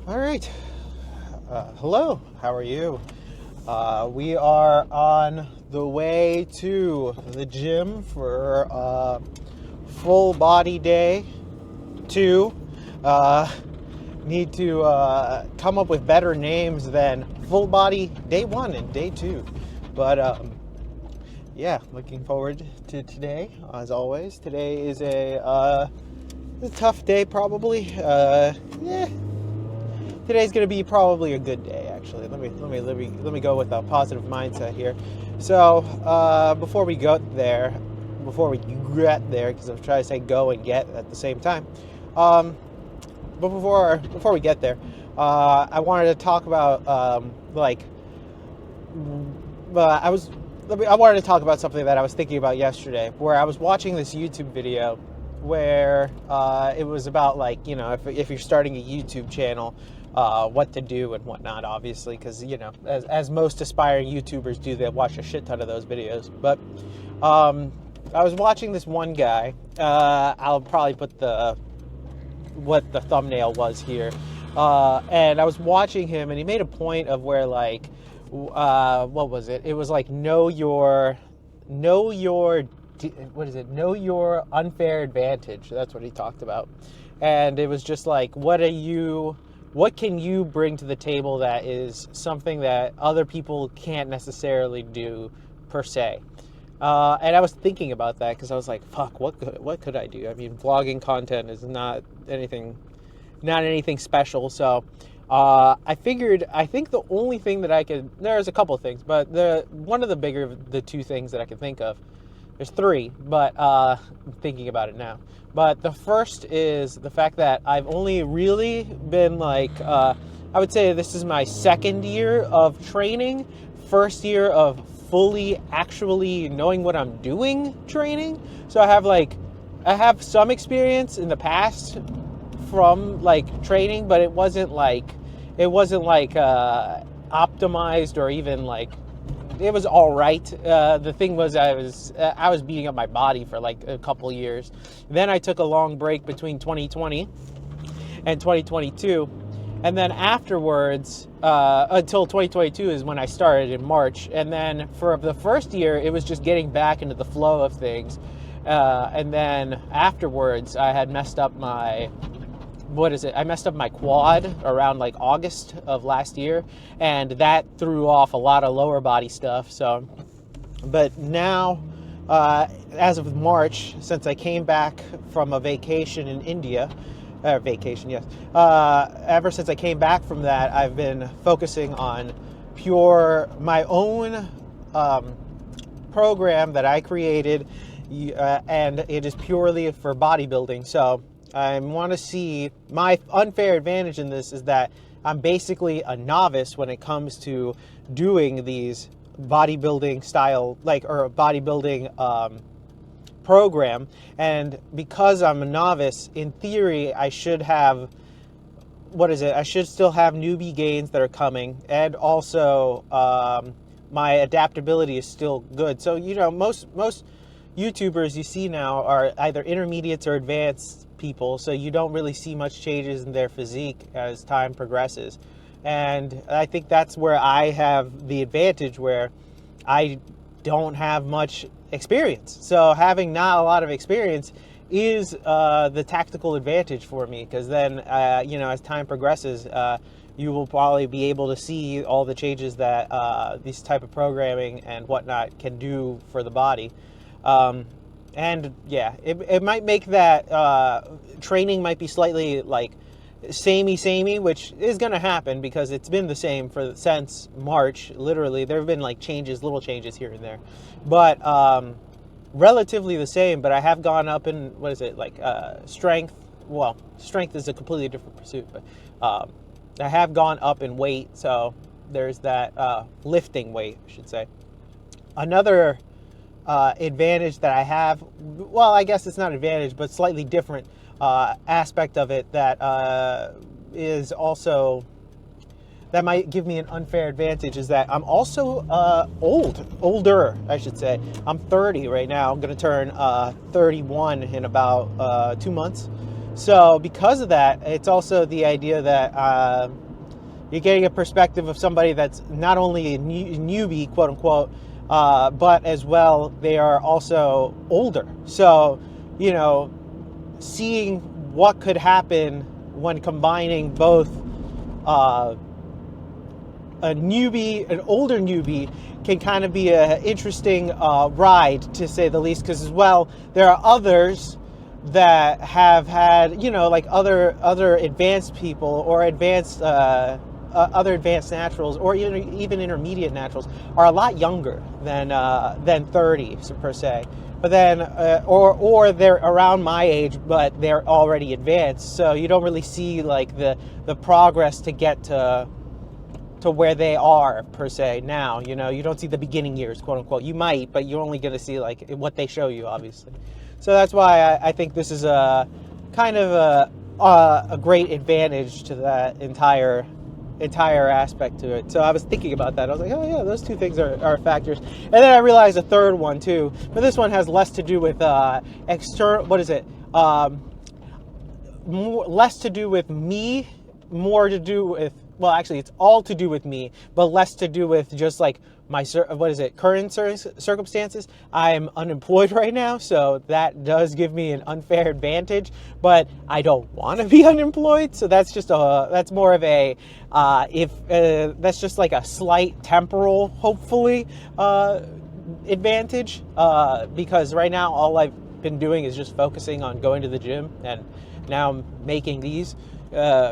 All right. Hello. How are you? We are on the way to the gym for full body day 2. Uh, Need to come up with better names than full body day 1 and day 2. But yeah, looking forward to today. As always, today is a tough day probably. Yeah. Today's going to be probably a good day, actually. Let me go with a positive mindset here. So before we get there, because I'm trying to say go and get at the same time. But before we get there, I wanted to talk about I wanted to talk about something that I was thinking about yesterday, where I was watching this YouTube video where it was about, like, you know, if you're starting a YouTube channel, what to do and whatnot, obviously, because, you know, as most aspiring YouTubers do, they watch a shit ton of those videos. But I was watching this one guy. I'll probably put what the thumbnail was here. And I was watching him, and he made a point of where, like, what was it? It was like know your unfair advantage. That's what he talked about. And it was just like, what can you bring to the table that is something that other people can't necessarily do per se? And I was thinking about that because I was like, fuck, what could I do? I mean, vlogging content is not anything special. So I think the only thing that there's a couple of things, but one of the two things that I can think of, there's three, but I'm thinking about it now. But the first is the fact that I've only really been like, I would say this is my second year of training, first year of fully actually knowing what I'm doing training. So I have some experience in the past from like training, but it wasn't like optimized, or even like, it was all right. The thing was, I was beating up my body for like a couple years. Then I took a long break between 2020 and 2022, and then afterwards, until 2022 is when I started in March. And then for the first year, it was just getting back into the flow of things. And then afterwards, I had messed up my quad around like August of last year, and that threw off a lot of lower body stuff. So, but now, as of March, since I came back from a vacation in India, ever since I came back from that, I've been focusing on my own program that I created, and it is purely for bodybuilding. So I want to see, my unfair advantage in this is that I'm basically a novice when it comes to doing these bodybuilding style, or a bodybuilding program. And because I'm a novice, in theory, I should have, I should still have newbie gains that are coming. And also, my adaptability is still good. So, you know, most YouTubers you see now are either intermediates or advanced people, so you don't really see much changes in their physique as time progresses. And I think that's where I have the advantage, where I don't have much experience. So having not a lot of experience is the tactical advantage for me, because then, you know, as time progresses, you will probably be able to see all the changes that this type of programming and whatnot can do for the body. And yeah, it might make that training might be slightly like samey, which is going to happen because it's been the same since March. Literally, there have been like little changes here and there, but relatively the same. But I have gone up in strength. Well, strength is a completely different pursuit, but I have gone up in weight. So there's that lifting weight, I should say. Another advantage that I have, well, I guess it's not advantage, but slightly different aspect of it that is also, that might give me an unfair advantage, is that I'm also older, I should say. I'm 30 right now. I'm going to turn 31 in about 2 months. So because of that, it's also the idea that you're getting a perspective of somebody that's not only a newbie, quote unquote, but as well, they are also older. So, you know, seeing what could happen when combining both an older newbie can kind of be an interesting ride, to say the least, because as well, there are others that have had, you know, like other advanced people or advanced other advanced naturals, or even intermediate naturals, are a lot younger than 30 per se. But then, or they're around my age, but they're already advanced. So you don't really see like the progress to get to where they are per se now. You know, you don't see the beginning years, quote unquote. You might, but you're only going to see like what they show you, obviously. So that's why I think this is a kind of a great advantage to that entire aspect to it. So I was thinking about that. I was like, oh yeah, those two things are factors. And then I realized a third one too, but this one has less to do with external. What is it? Less to do with me, more to do with, well, actually, it's all to do with me, but less to do with just like my current circumstances. I'm unemployed right now, so that does give me an unfair advantage. But I don't want to be unemployed, so that's more of a that's just like a slight temporal, hopefully, advantage. Because right now all I've been doing is just focusing on going to the gym, and now I'm making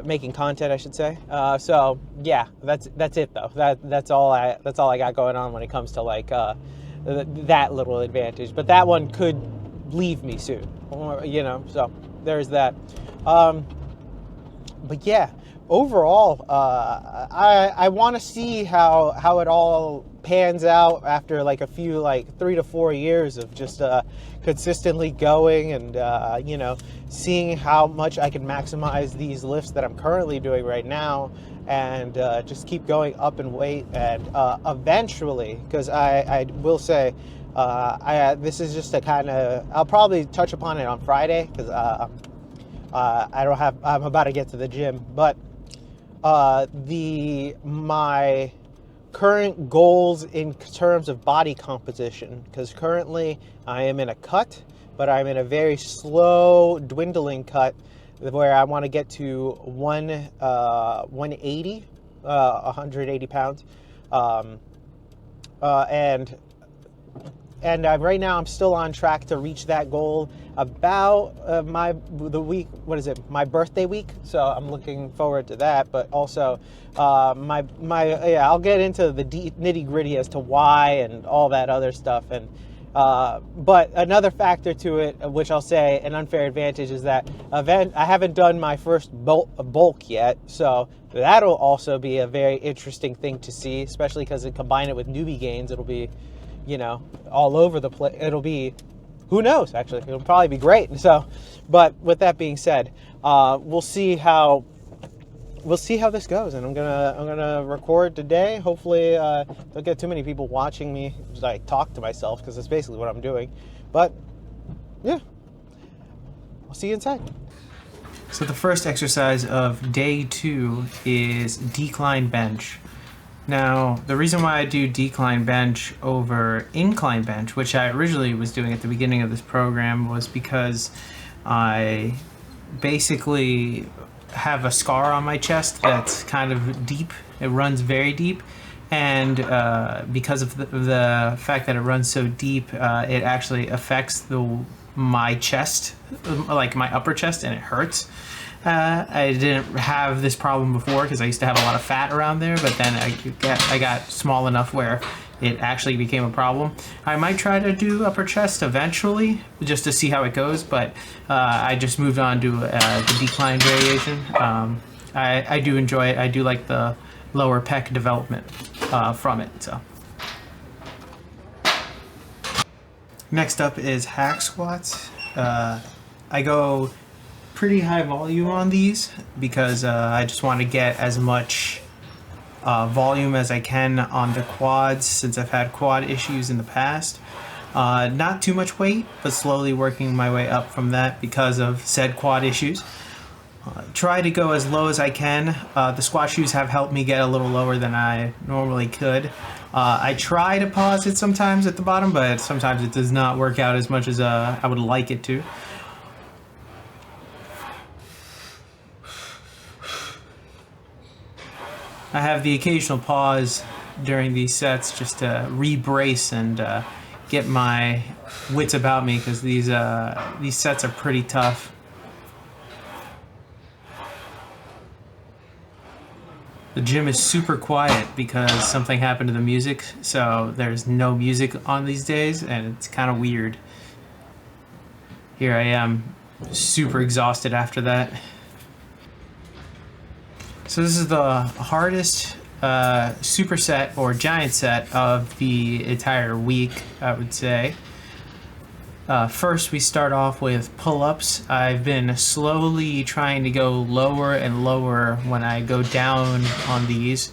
making content, I should say. So yeah, that's it though. That's all I got going on when it comes to like that little advantage. But that one could leave me soon, you know. So there's that. But yeah, overall, I want to see how it all pans out after like a few, like 3 to 4 years of just consistently going and you know, seeing how much I can maximize these lifts that I'm currently doing right now, and just keep going up in weight, and eventually, because I will say, this is just a kind of, I'll probably touch upon it on Friday, because I'm about to get to the gym, but my current goals in terms of body composition, because currently I am in a cut, but I'm in a very slow dwindling cut where I want to get to 180 pounds, and right now I'm still on track to reach that goal about my birthday week. So I'm looking forward to that. But also I'll get into the nitty gritty as to why and all that other stuff. And but another factor to it, which I'll say an unfair advantage, is that I haven't done my first bulk yet. So that'll also be a very interesting thing to see, especially because it combine it with newbie gains. It'll be, you know, all over the place. It'll be, who knows, actually, it'll probably be great. So, but with that being said, we'll see how this goes, and I'm gonna record today. Hopefully, don't get too many people watching me just like talk to myself, because that's basically what I'm doing. But yeah, I'll see you inside. So the first exercise of day 2 is decline bench. Now, the reason why I do decline bench over incline bench, which I originally was doing at the beginning of this program, was because I basically have a scar on my chest that's kind of deep. It runs very deep, and because of the fact that it runs so deep, it actually affects my chest, like my upper chest, and it hurts. I didn't have this problem before because I used to have a lot of fat around there, but then I got small enough where it actually became a problem. I might try to do upper chest eventually just to see how it goes, but I just moved on to the decline variation. I do enjoy it. I do like the lower pec development from it. So next up is hack squats. I go pretty high volume on these because I just want to get as much volume as I can on the quads, since I've had quad issues in the past. Not too much weight, but slowly working my way up from that because of said quad issues. Try to go as low as I can. The squat shoes have helped me get a little lower than I normally could. I try to pause it sometimes at the bottom, but sometimes it does not work out as much as I would like it to. I have the occasional pause during these sets just to re-brace and get my wits about me, because these sets are pretty tough. The gym is super quiet because something happened to the music, so there's no music on these days, and it's kind of weird. Here I am, super exhausted after that. So this is the hardest superset or giant set of the entire week, I would say. First, we start off with pull-ups. I've been slowly trying to go lower and lower when I go down on these,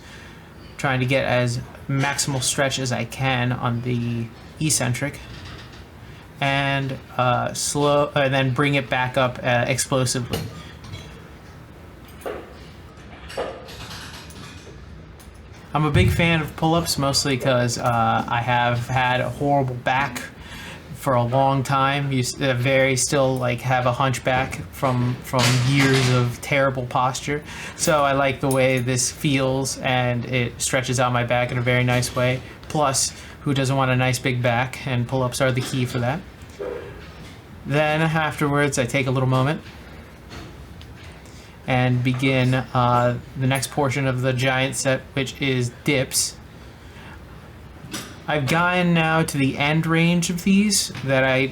trying to get as maximal stretch as I can on the eccentric, and then bring it back up explosively. I'm a big fan of pull-ups, mostly because I have had a horrible back for a long time. You still like have a hunchback from years of terrible posture. So I like the way this feels, and it stretches out my back in a very nice way. Plus, who doesn't want a nice big back? And pull-ups are the key for that. Then afterwards, I take a little moment and begin the next portion of the giant set, which is dips. I've gotten now to the end range of these that I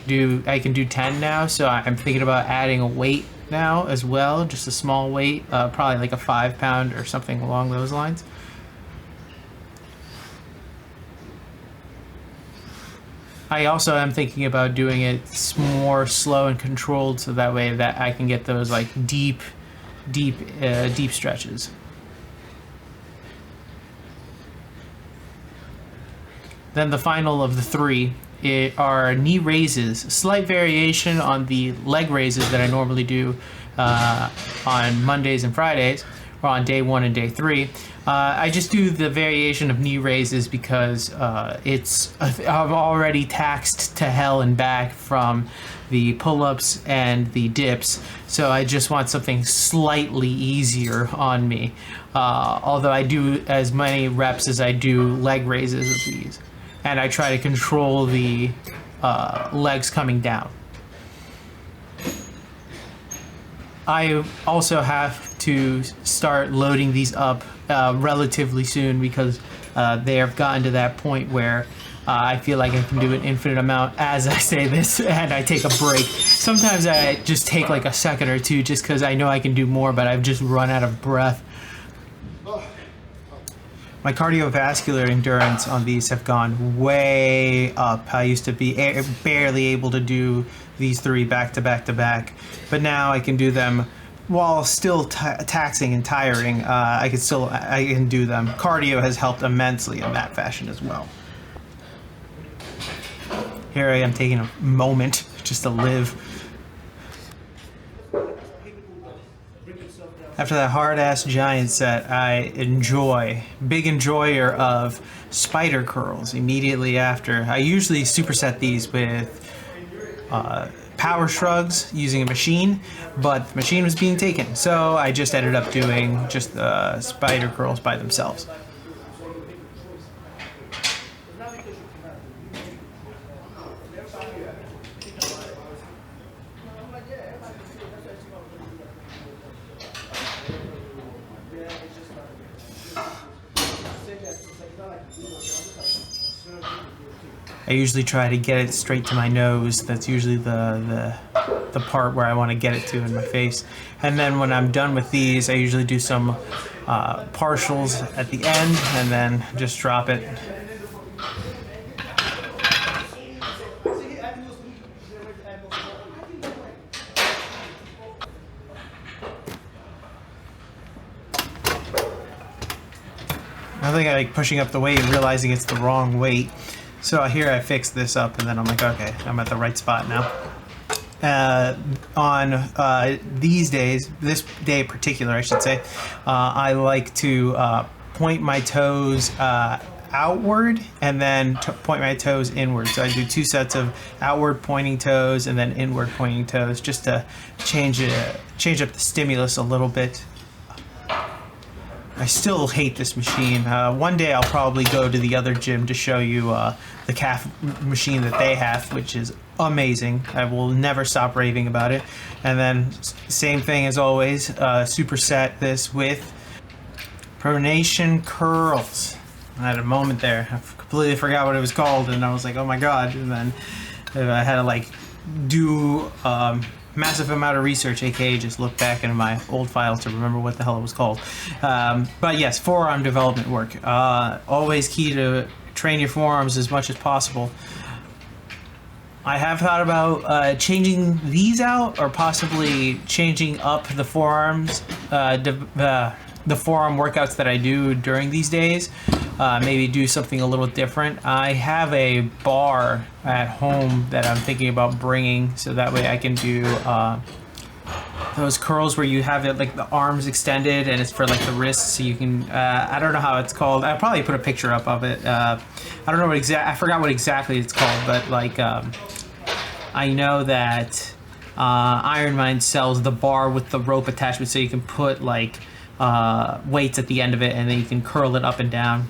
can do 10 now, so I'm thinking about adding a weight now as well, just a small weight, probably like a 5-pound or something along those lines. I also am thinking about doing it more slow and controlled, so that way that I can get those like deep stretches. Then the final of the three are knee raises. Slight variation on the leg raises that I normally do on Mondays and Fridays, or on day 1 and day 3. I just do the variation of knee raises because I'm already taxed to hell and back from the pull-ups and the dips, so I just want something slightly easier on me. Although I do as many reps as I do leg raises of these, and I try to control the legs coming down. I also have to start loading these up relatively soon, because they have gotten to that point where I feel like I can do an infinite amount as I say this and I take a break. Sometimes I just take like a second or two just because I know I can do more, but I've just run out of breath. My cardiovascular endurance on these have gone way up. I used to be barely able to do these 3 back to back to back, but now I can do them while still taxing and tiring. I can do them. Cardio has helped immensely in that fashion as well. Here I am taking a moment just to live. After that hard-ass giant set, big enjoyer of spider curls immediately after. I usually superset these with power shrugs using a machine, but the machine was being taken, so I just ended up doing just the spider curls by themselves. I usually try to get it straight to my nose. That's usually the part where I want to get it to in my face. And then when I'm done with these, I usually do some partials at the end and then just drop it. I think I like pushing up the weight and realizing it's the wrong weight. So here I fixed this up, and then I'm like, okay, I'm at the right spot now. On these days, this day in particular, I should say, I like to point my toes outward and then point my toes inward. So I do 2 sets of outward pointing toes and then inward pointing toes, just to change up the stimulus a little bit. I still hate this machine. One day I'll probably go to the other gym to show you the calf machine that they have, which is amazing. I will never stop raving about it. And then same thing as always, superset this with Pronation curls. I had a moment there. I completely forgot what it was called, and I was like, oh my god. And then I had to like do massive amount of research, aka just look back into my old files to remember what the hell it was called. But yes, forearm development work. Always key to train your forearms as much as possible. I have thought about changing these out, or possibly changing up the forearms, the forearm workouts that I do during these days. Maybe do something a little different. I have a bar at home that I'm thinking about bringing, so that way I can do those curls where you have it like the arms extended and it's for like the wrists, so you can I don't know how it's called. I'll probably put a picture up of it. I don't know what I forgot what exactly it's called, but like I know that Iron Mind sells the bar with the rope attachment, so you can put like weights at the end of it, and then you can curl it up and down.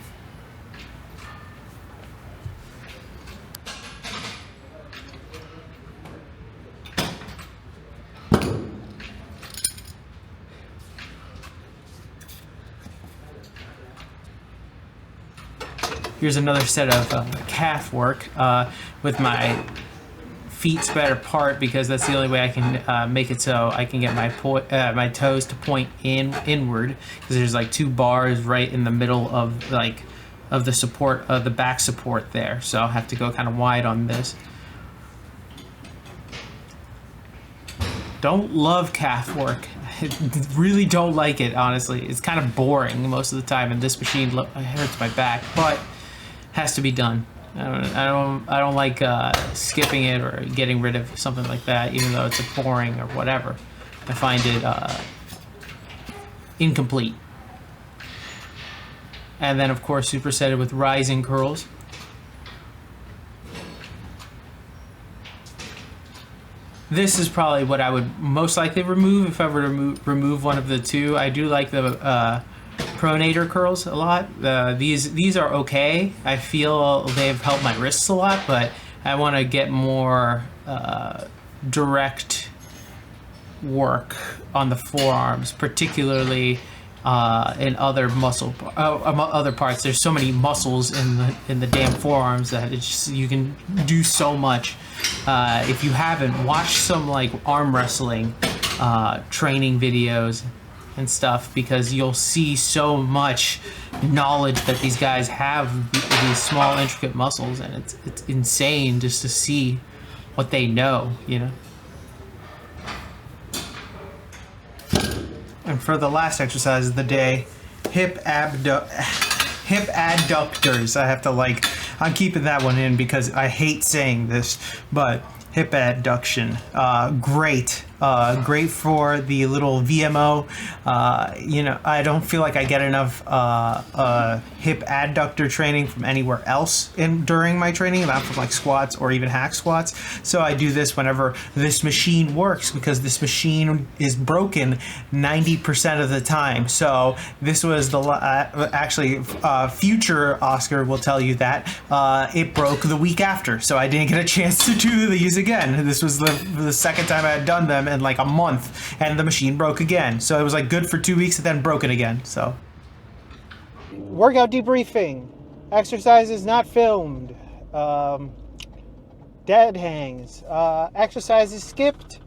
Here's another set of calf work with my feet spread apart, because that's the only way I can make it so I can get my toes to point inward, because there's like 2 bars right in the middle of the support of the back support there, so I'll have to go kind of wide on this. Don't love calf work. I really don't like it, honestly. It's kind of boring most of the time, and this machine hurts my back, but has to be done. I don't like skipping it or getting rid of something like that, even though it's boring or whatever. I find it incomplete. And then of course supersetted with rising curls. This is probably what I would most likely remove if I were to remove one of the two. I do like the pronator curls a lot. These are okay. I feel they've helped my wrists a lot, but I want to get more direct work on the forearms, particularly in other other parts. There's so many muscles in the damn forearms that it's just, you can do so much. If you haven't, watch some like arm wrestling training videos and stuff, because you'll see so much knowledge that these guys have, these small intricate muscles, and it's insane just to see what they know, you know. And for the last exercise of the day, hip adductors. I have to I'm keeping that one in because I hate saying this, but hip adduction, great. Great for the little VMO. You know, I don't feel like I get enough hip adductor training from anywhere else during my training, not from like squats or even hack squats. So I do this whenever this machine works, because this machine is broken 90% of the time. So this was the actually future Oscar will tell you that it broke the week after, so I didn't get a chance to do these again. This was the second time I had done them in like a month, and the machine broke again. So it was like good for 2 weeks and then broken again. So workout debriefing, exercises not filmed, dead hangs, exercises skipped,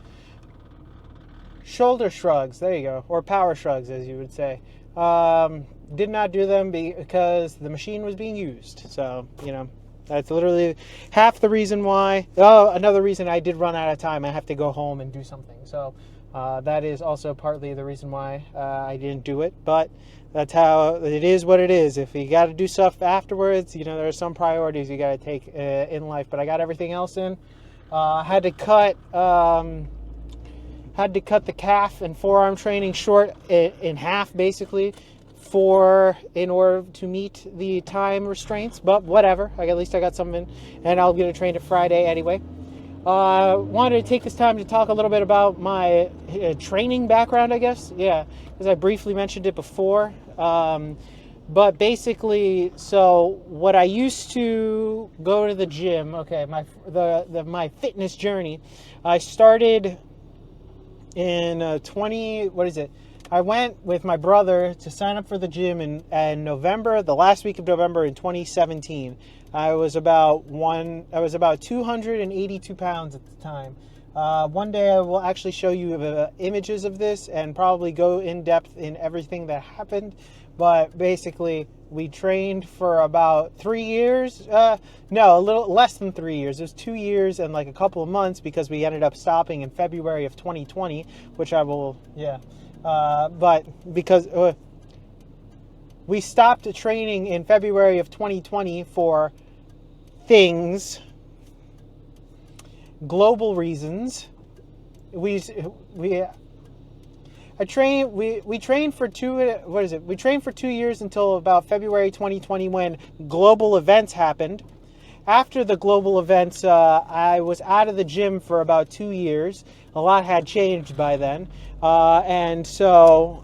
shoulder shrugs, there you go, or power shrugs as you would say. Did not do them because the machine was being used. So, you know, that's literally half the reason why. Oh, another reason I did run out of time. I have to go home and do something. So That is also partly the reason why I didn't do it, but that's how it is. What it is. If you got to do stuff afterwards, there are some priorities you got to take in life. But I got everything else in. Had to cut the calf and forearm training short in half, basically, in order to meet the time restraints. But whatever. At least I got something, and I'll get it trained at Friday anyway. Wanted to take this time to talk a little bit about my training background, I guess. Yeah, because I briefly mentioned it before. But basically, so what I used to go to the gym, okay, my fitness journey, I started in I went with my brother to sign up for the gym in November, the last week of November in 2017. I was about 282 pounds at the time. One day I will actually show you images of this and probably go in depth in everything that happened. But basically, we trained for about 3 years. No, a little less than 3 years. It was 2 years and like a couple of months because we ended up stopping in February of 2020, which I will, but because we stopped training in February of 2020 for global reasons. We trained for 2 years until about February 2020 when global events happened. After the global events, I was out of the gym for about 2 years. A lot had changed by then, and so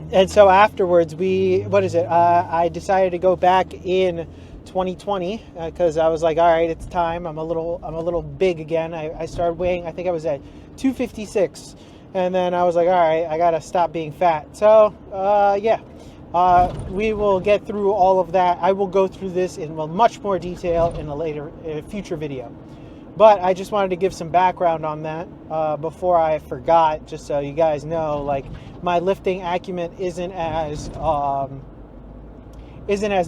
afterwards, I decided to go back in 2020 because I was like, all right, it's time. I'm a little big again. I started weighing. I think I was at 256. And then I was like, all right, I got to stop being fat. So, we will get through all of that. I will go through this in much more detail in a future video. But I just wanted to give some background on that before I forgot, just so you guys know, like, my lifting acumen isn't as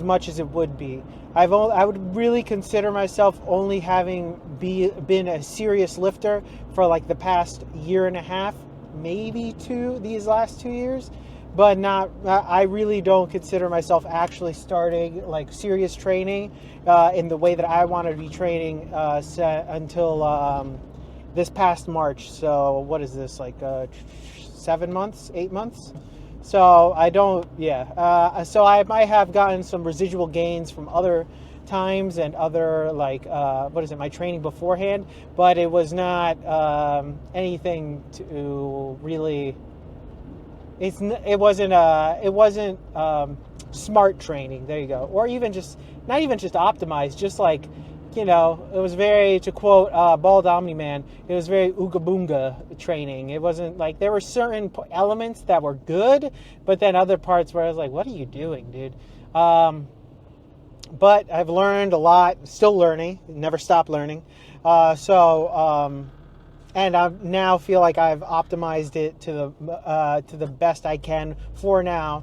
much as it would be. I would really consider myself only having been a serious lifter for like the past year and a half, maybe these last 2 years, but not. I really don't consider myself actually starting like serious training in the way that I want to be training until this past March. So what is this, like 7 months, 8 months? So I don't, so I might have gotten some residual gains from other times and other, like, my training beforehand, but it was not anything to really, it wasn't smart training, there you go, or not even just optimized, just like, it was very, to quote Bald Omni-Man, it was very ooga boonga training. It wasn't like, there were certain elements that were good, but then other parts where I was like, what are you doing, dude? But I've learned a lot, still learning, never stop learning. And I now feel like I've optimized it to the best I can for now.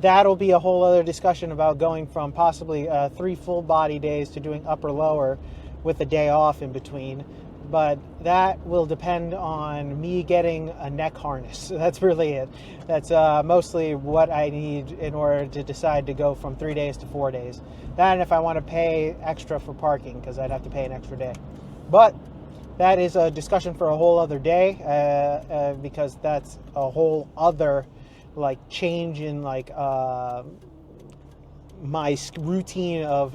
That'll be a whole other discussion about going from possibly 3 full body days to doing upper lower with a day off in between. But that will depend on me getting a neck harness. That's really it. That's mostly what I need in order to decide to go from 3 days to 4 days. That, and if I want to pay extra for parking, because I'd have to pay an extra day. But that is a discussion for a whole other day, because that's a whole other like change in like my routine of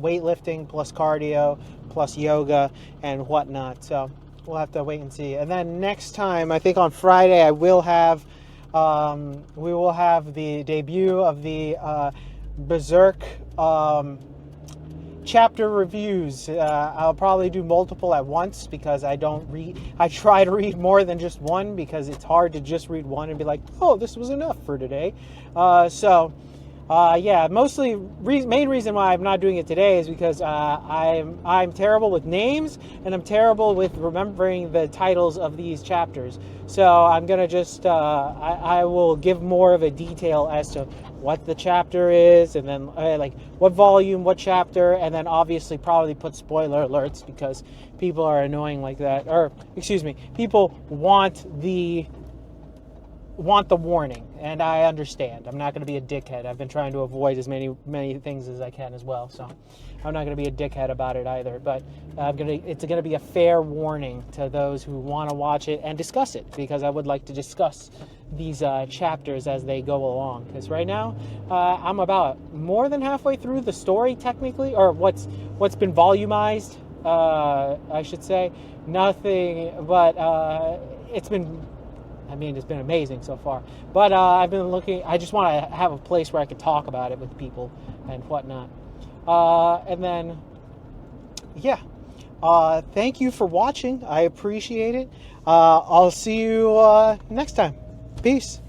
weightlifting plus cardio plus yoga and whatnot. So we'll have to wait and see. And then next time, I think on Friday, we will have the debut of the Berserk chapter reviews. I'll probably do multiple at once because I try to read more than just one, because it's hard to just read one and be like, oh, this was enough for today. So Yeah, mostly main reason why I'm not doing it today is because I'm terrible with names and I'm terrible with remembering the titles of these chapters. So I'm gonna just I will give more of a detail as to what the chapter is, and then like what volume, what chapter, and then obviously probably put spoiler alerts because people are annoying like that, or excuse me, people want the warning, and I understand. I'm not going to be a dickhead. I've been trying to avoid as many things as I can as well, so I'm not going to be a dickhead about it either. But it's going to be a fair warning to those who want to watch it and discuss it, because I would like to discuss these chapters as they go along. Because right now, I'm about more than halfway through the story technically, or what's been volumized, I should say. Nothing, but it's been amazing so far. But I've been looking, I just want to have a place where I can talk about it with people and whatnot. And then, yeah. Thank you for watching. I appreciate it. I'll see you next time. Peace.